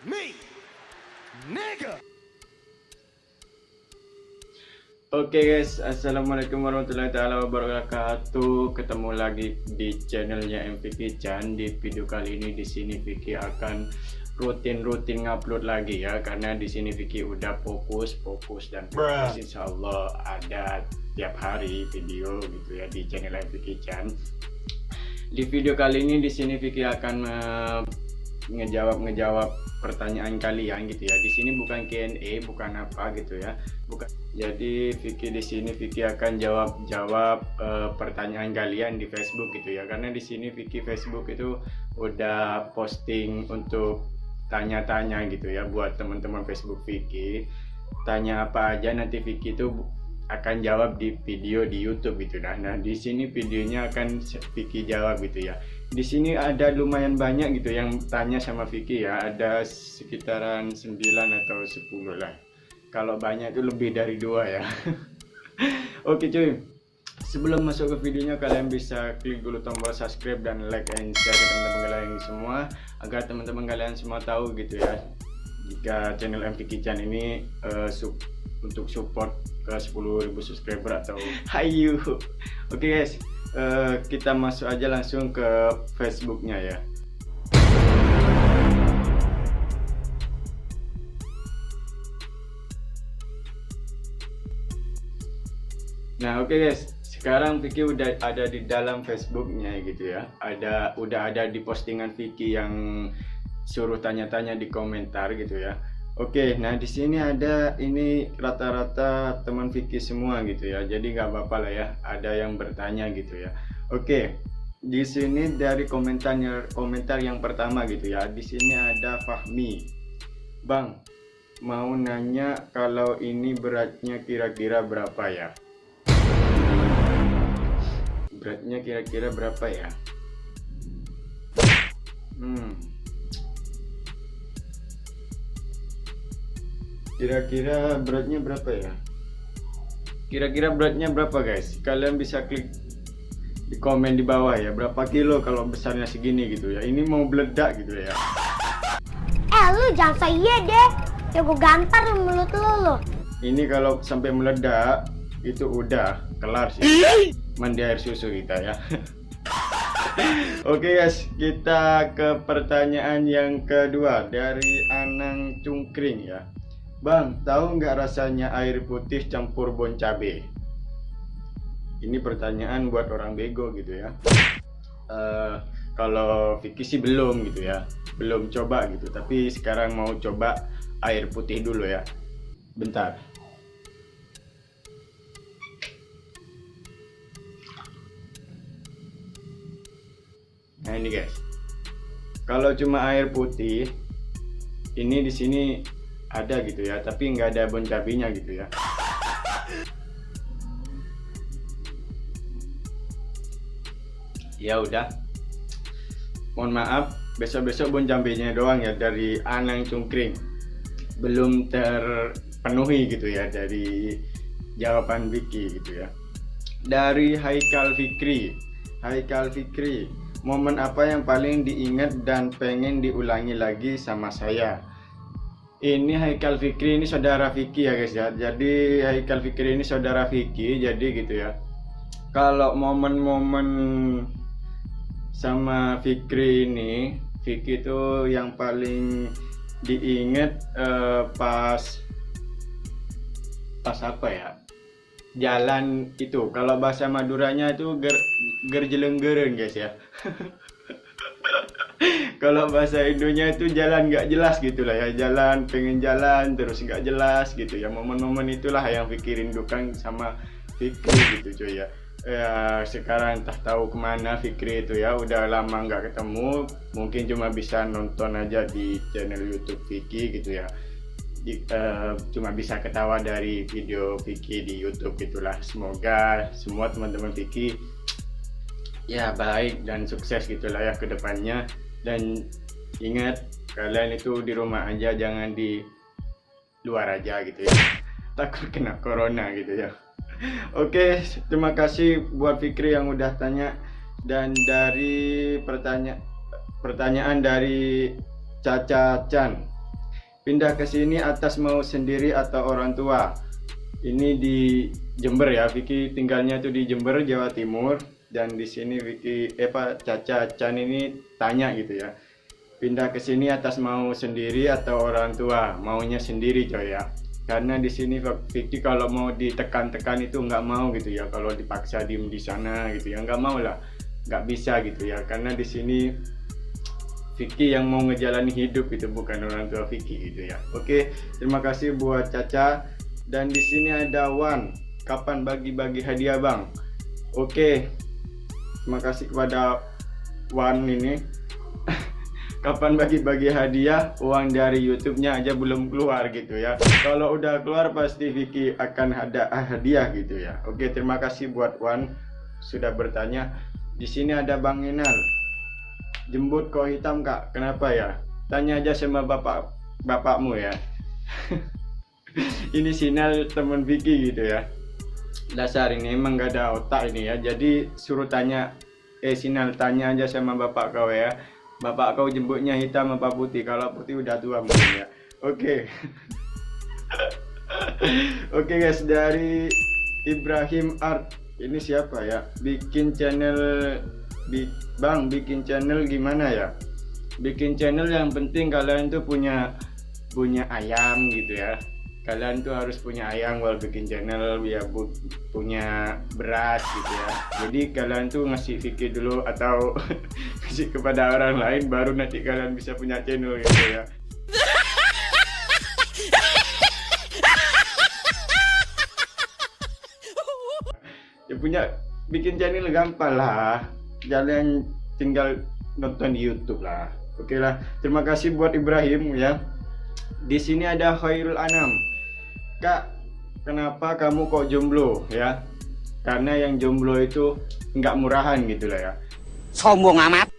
me, nigga. Oke guys, assalamualaikum warahmatullahi taala wabarakatuh. Ketemu lagi di channelnya MVK Chan. Di video kali ini di sini Vicky akan rutin ngupload lagi ya, karena di sini Vicky udah fokus dan fokus. Insya Allah ada tiap hari video gitu ya di channel MVK Chan. Di video kali ini di sini Vicky akan ngejawab pertanyaan kalian gitu ya. Di sini bukan Q&A, bukan apa gitu ya, bukan. Jadi Vicky di sini Vicky akan jawab pertanyaan kalian di Facebook gitu ya, karena di sini Vicky Facebook itu udah posting untuk tanya-tanya gitu ya buat teman-teman Facebook Vicky. Tanya apa aja nanti Vicky itu akan jawab di video di YouTube gitu. Nah di sini videonya akan Vicky jawab gitu ya. Di sini ada lumayan banyak gitu yang tanya sama Vicky ya, ada sekitaran 9 atau 10 lah. Kalau banyak itu lebih dari 2 ya. Oke cuy, sebelum masuk ke videonya kalian bisa klik dulu tombol subscribe dan like and share ke teman-teman kalian semua, agar teman-teman kalian semua tahu gitu ya jika channel MVK Chan ini untuk support ke 10.000 subscriber atau hayu. Oke guys, kita masuk aja langsung ke Facebooknya ya. Nah oke guys, sekarang Vicky udah ada di dalam Facebooknya gitu ya. Udah ada di postingan Vicky yang suruh tanya-tanya di komentar gitu ya. Oke, nah di sini ada ini rata-rata teman Vicky semua gitu ya. Jadi nggak apa-apa lah ya, ada yang bertanya gitu ya. Oke, di sini dari komentar yang pertama gitu ya. Di sini ada Fahmi. Bang, mau nanya kalau ini beratnya kira-kira berapa ya? Beratnya kira-kira berapa ya? Kira-kira beratnya berapa ya? Kira-kira beratnya berapa guys? Kalian bisa klik di komen di bawah ya. Berapa kilo kalau besarnya segini gitu ya. Ini mau meledak gitu ya. Lu jangan say iya deh. Ya gue gampar mulut lu. Ini kalau sampai meledak itu udah kelar sih. Mandi air susu kita ya. Oke guys, kita ke pertanyaan yang kedua dari Anang Cungkring ya. Bang, tahu nggak rasanya air putih campur bon cabe? Ini pertanyaan buat orang bego gitu ya. Kalau Vicky sih belum gitu ya, belum coba gitu. Tapi sekarang mau coba air putih dulu ya. Bentar. Nah ini guys, kalau cuma air putih, ini di sini ada gitu ya, tapi nggak ada bon cabenya gitu ya. Ya udah, mohon maaf, besok-besok bon cabenya doang ya dari Anang Cungkring. Belum terpenuhi gitu ya dari jawaban Vicky gitu ya. Dari Haikal Fikri, momen apa yang paling diingat dan pengen diulangi lagi sama saya? Ini Haikal Fikri ini saudara Vicky ya guys ya. Jadi Haikal Fikri ini saudara Vicky, jadi gitu ya. Kalau momen-momen sama Fikri ini, Vicky itu yang paling diingat pas apa ya? Jalan itu. Kalau bahasa Maduranya itu gerjelenggeren guys ya. Kalau bahasa Indonya itu jalan nggak jelas gitu lah ya, jalan pengen jalan terus nggak jelas gitu ya. Momen-momen itulah yang Vicky rindukan sama Fikri gitu cuy ya. Sekarang entah tahu kemana Fikri itu ya, udah lama nggak ketemu, mungkin cuma bisa nonton aja di channel YouTube Vicky gitu ya. Cuma bisa ketawa dari video Vicky di YouTube gitulah. Semoga semua teman-teman Vicky ya baik dan sukses gitulah ya ke depannya. Dan ingat, kalian itu di rumah aja, jangan di luar aja gitu ya, takut kena corona gitu ya. Oke, terima kasih buat Fikri yang udah tanya. Dan dari pertanyaan dari Caca Chan. pindah ke sini atas mau sendiri atau orang tua. Ini di Jember ya, Vicky tinggalnya tuh di Jember, Jawa Timur. Dan di sini Vicky Caca Chan ini tanya gitu ya, pindah ke sini atas mau sendiri atau orang tua. Maunya sendiri coy ya, karena di sini Vicky kalau mau ditekan-tekan itu nggak mau gitu ya, kalau dipaksa diem di sana gitu ya nggak mau lah, nggak bisa gitu ya, karena di sini Vicky yang mau ngejalani hidup itu, bukan orang tua Vicky gitu ya. Oke, terima kasih buat Caca. Dan di sini ada Wan, kapan bagi-bagi hadiah bang? Oke, terima kasih kepada Wan ini. Kapan bagi-bagi hadiah, uang dari YouTube-nya aja belum keluar gitu ya. Kalau udah keluar pasti Vicky akan ada hadiah gitu ya. Oke, terima kasih buat Wan sudah bertanya. Di sini ada Bang Inal. Jembut kok hitam kak, kenapa ya? Tanya aja sama bapakmu ya. Ini Sinal temen Vicky gitu ya. Dasar ini emang gak ada otak ini ya. Jadi suruh tanya, Sinal tanya aja sama bapak kau ya. Bapak kau jembutnya hitam apa putih? Kalau putih udah tua mungkin ya. Oke. Oke guys, dari Ibrahim Art. Ini siapa ya? Bikin channel Bang, bikin channel gimana ya? Bikin channel yang penting kalian tuh punya ayam gitu ya. Kalian tuh harus punya ayam kalau bikin channel, ya punya beras gitu ya. Jadi kalian tuh ngasih Vicky dulu atau ngasih kepada orang lain, baru nanti kalian bisa punya channel gitu ya. Ya punya bikin channel gampang lah, kalian tinggal nonton di YouTube lah. Oke lah, terima kasih buat Ibrahim ya. Di sini ada Khairul Anam. Kak, kenapa kamu kok jomblo ya? Karena yang jomblo itu nggak murahan gitu lah ya. Sombong amat.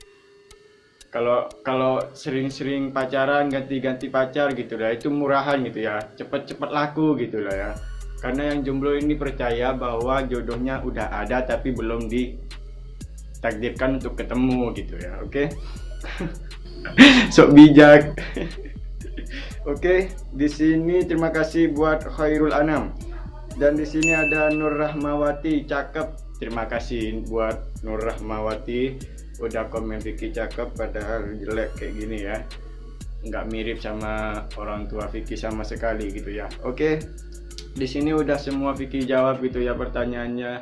Kalau sering-sering pacaran, ganti-ganti pacar gitu lah, itu murahan gitu ya. Cepet-cepet laku gitu lah ya. Karena yang jomblo ini percaya bahwa jodohnya udah ada tapi belum ditakdirkan untuk ketemu gitu ya. Oke. Sok bijak. Oke, di sini terima kasih buat Khairul Anam. Dan di sini ada Nur Rahmawati, cakep. Terima kasih buat Nur Rahmawati udah komen Vicky cakep padahal jelek kayak gini ya. Nggak mirip sama orang tua Vicky sama sekali gitu ya. Oke. Di sini udah semua Vicky jawab gitu ya pertanyaannya.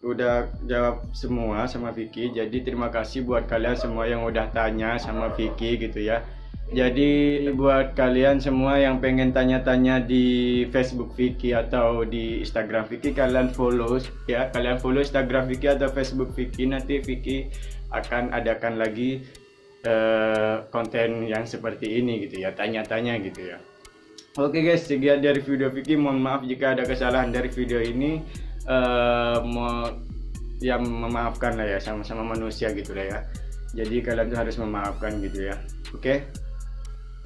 Udah jawab semua sama Vicky. Jadi terima kasih buat kalian semua yang udah tanya sama Vicky gitu ya. Jadi buat kalian semua yang pengen tanya-tanya di Facebook Vicky atau di Instagram Vicky, kalian follow ya, kalian follow Instagram Vicky atau Facebook Vicky. Nanti Vicky akan adakan lagi konten yang seperti ini gitu ya, tanya-tanya gitu ya. Oke guys, sekian dari video Vicky. Mohon maaf jika ada kesalahan dari video ini. Memaafkan lah ya, sama-sama manusia gitu lah ya. Jadi kalian tuh harus memaafkan gitu ya.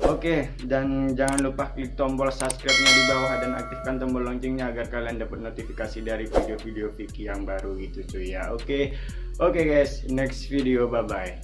Oke, dan jangan lupa klik tombol subscribe-nya di bawah dan aktifkan tombol loncengnya agar kalian dapat notifikasi dari video-video Vicky yang baru gitu cuy ya. Oke guys, next video, bye bye.